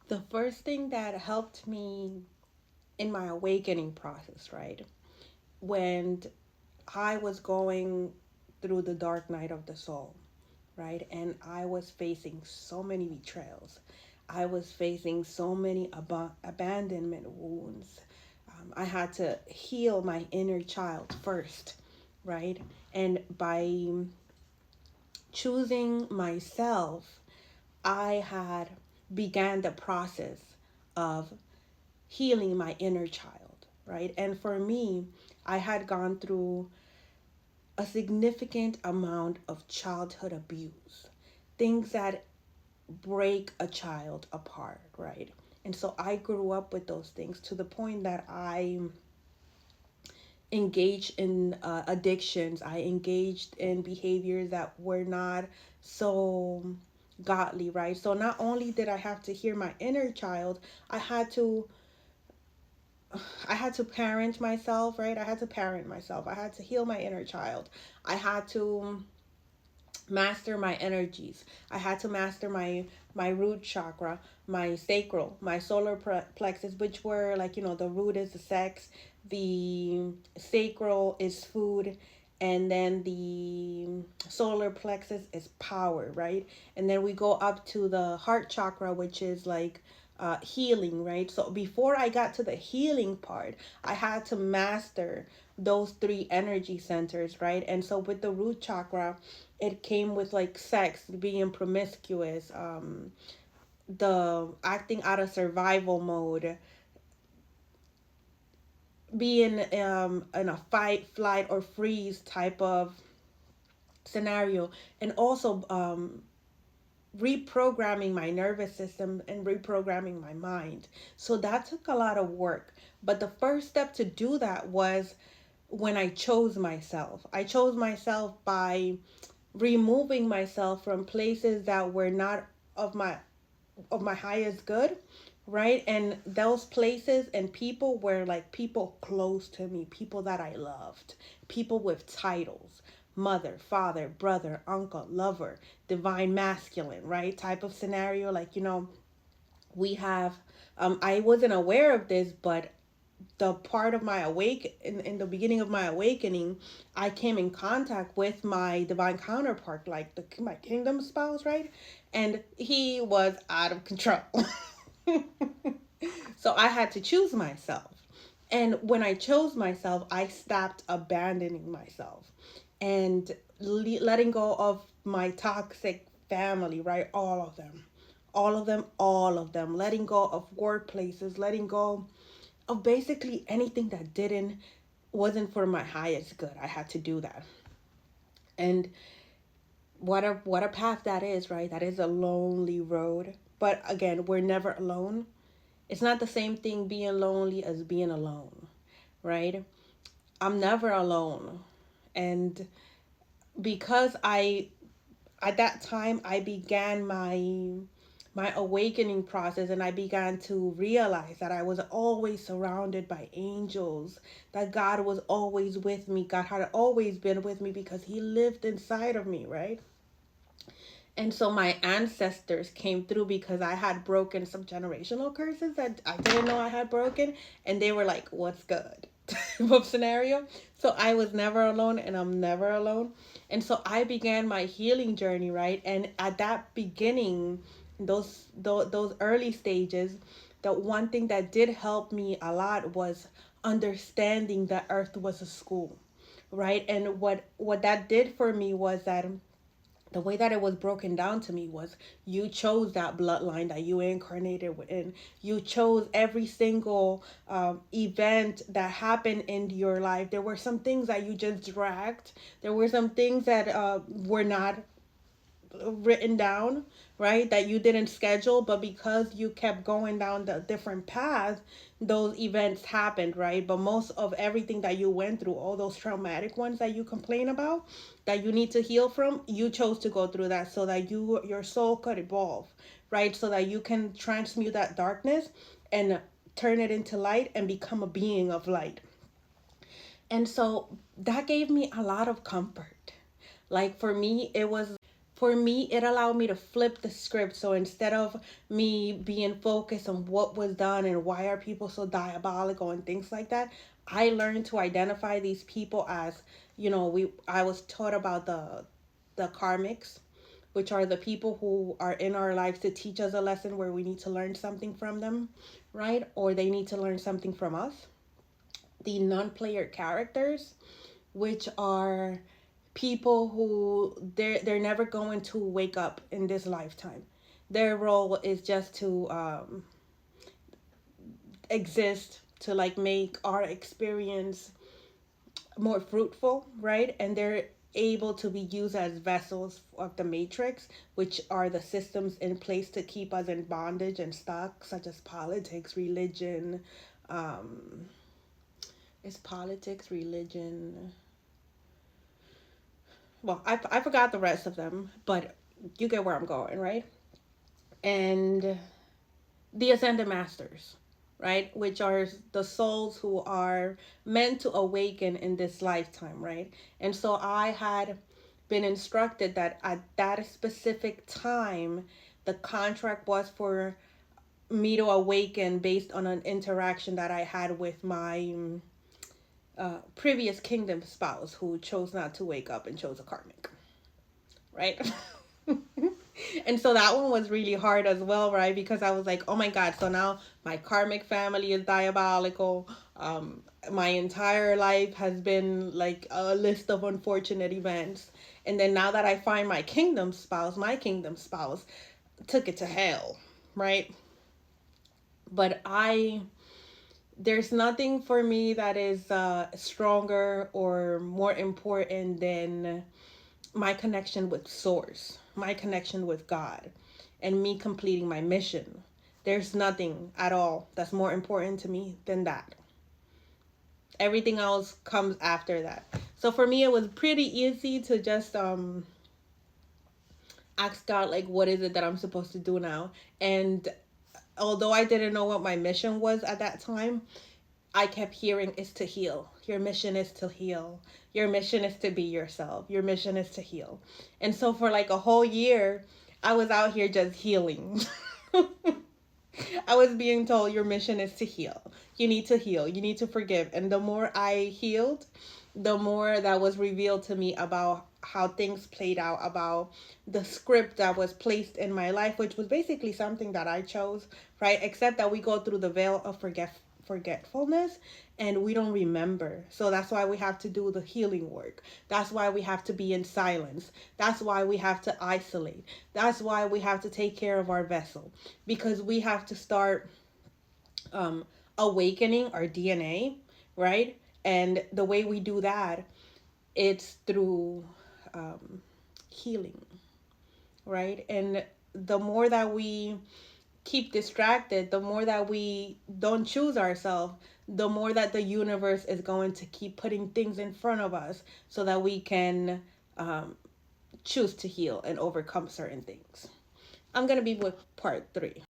The first thing that helped me in my awakening process, right? When I was going through the dark night of the soul, right? And I was facing so many betrayals. I was facing so many abandonment wounds. I had to heal my inner child first, right? And by choosing myself, I had began the process of healing my inner child, right? And for me, I had gone through a significant amount of childhood abuse, things that break a child apart, right? And so I grew up with those things to the point that I engaged in addictions. I engaged in behaviors that were not so godly, right? So not only did I have to hear my inner child, I had to I had to parent myself, right? I had to parent myself. I had to heal my inner child. I had to master my energies. I had to master my root chakra, my sacral, my solar plexus, which were like, the root is the sex, the sacral is food, and then the solar plexus is power, right? And then we go up to the heart chakra, which is like healing, right? So before I got to the healing part, I had to master those three energy centers, right? And so with the root chakra, it came with like sex, being promiscuous, the acting out of survival mode, being in a fight, flight, or freeze type of scenario, and also reprogramming my nervous system and reprogramming my mind. So that took a lot of work. But the first step to do that was when I chose myself. I chose myself by removing myself from places that were not of my highest good, right? And those places and people were like people close to me, people that I loved, people with titles, mother, father, brother, uncle, lover, divine masculine, right? Type of scenario. Like, we have I wasn't aware of this, but the part of my in the beginning of my awakening, I came in contact with my divine counterpart, like my kingdom spouse, right? And he was out of control. So I had to choose myself. And when I chose myself, I stopped abandoning myself and letting go of my toxic family, right? All of them. All of them, all of them. Letting go of workplaces, letting go of basically anything that didn't wasn't for my highest good. I had to do that. And what a path that is, right? That is a lonely road. But again, we're never alone. It's not the same thing being lonely as being alone, right? I'm never alone. And because I at that time I began my awakening process, and I began to realize that I was always surrounded by angels, that God was always with me. God had always been with me because he lived inside of me, right? And so my ancestors came through because I had broken some generational curses that I didn't know I had broken. And they were like, what's good? Type of scenario. So I was never alone, and I'm never alone. And so I began my healing journey, right? And at that beginning, those early stages, the one thing that did help me a lot was understanding that Earth was a school, right? And what that did for me was that the way that it was broken down to me was you chose that bloodline that you incarnated in. You chose every single event that happened in your life. There were some things that you just dragged. There were some things that were not written down, right? That you didn't schedule, but because you kept going down the different paths, those events happened, right? But most of everything that you went through, all those traumatic ones that you complain about, that you need to heal from, you chose to go through that so that your soul could evolve, right? So that you can transmute that darkness and turn it into light and become a being of light. And so that gave me a lot of comfort. Like for me, it was for me, it allowed me to flip the script. So instead of me being focused on what was done and why are people so diabolical and things like that, I learned to identify these people as, I was taught about the karmics, which are the people who are in our lives to teach us a lesson where we need to learn something from them, right? Or they need to learn something from us. The non-player characters, which are people who they're never going to wake up in this lifetime. Their role is just to exist, to like make our experience more fruitful, right? And they're able to be used as vessels of the matrix, which are the systems in place to keep us in bondage and stuck, such as politics, religion. um is politics, religion, well, I forgot the rest of them, but you get where I'm going, right? And the ascended masters, right? Which are the souls who are meant to awaken in this lifetime, right? And so I had been instructed that at that specific time, the contract was for me to awaken based on an interaction that I had with my previous kingdom spouse who chose not to wake up and chose a karmic, right? And so that one was really hard as well, right? Because I was like, oh my God, so now my karmic family is diabolical. My entire life has been like a list of unfortunate events. And then now that I find my kingdom spouse took it to hell, right? But there's nothing for me that is stronger or more important than my connection with source, my connection with God, and me completing my mission. There's nothing at all that's more important to me than that. Everything else comes after that. So for me, it was pretty easy to just ask God, like, what is it that I'm supposed to do now? And although I didn't know what my mission was at that time, I kept hearing is to heal. Your mission is to heal. Your mission is to be yourself. Your mission is to heal. And so for like a whole year, I was out here just healing. I was being told your mission is to heal. You need to heal. You need to forgive. And the more I healed, the more that was revealed to me about how things played out, about the script that was placed in my life, which was basically something that I chose, right? Except that we go through the veil of forgetfulness and we don't remember. So that's why we have to do the healing work. That's why we have to be in silence. That's why we have to isolate. That's why we have to take care of our vessel, because we have to start awakening our DNA, right? And the way we do that, it's through healing, right? And the more that we keep distracted, the more that we don't choose ourselves, the more that the universe is going to keep putting things in front of us so that we can choose to heal and overcome certain things. I'm going to be with part 3.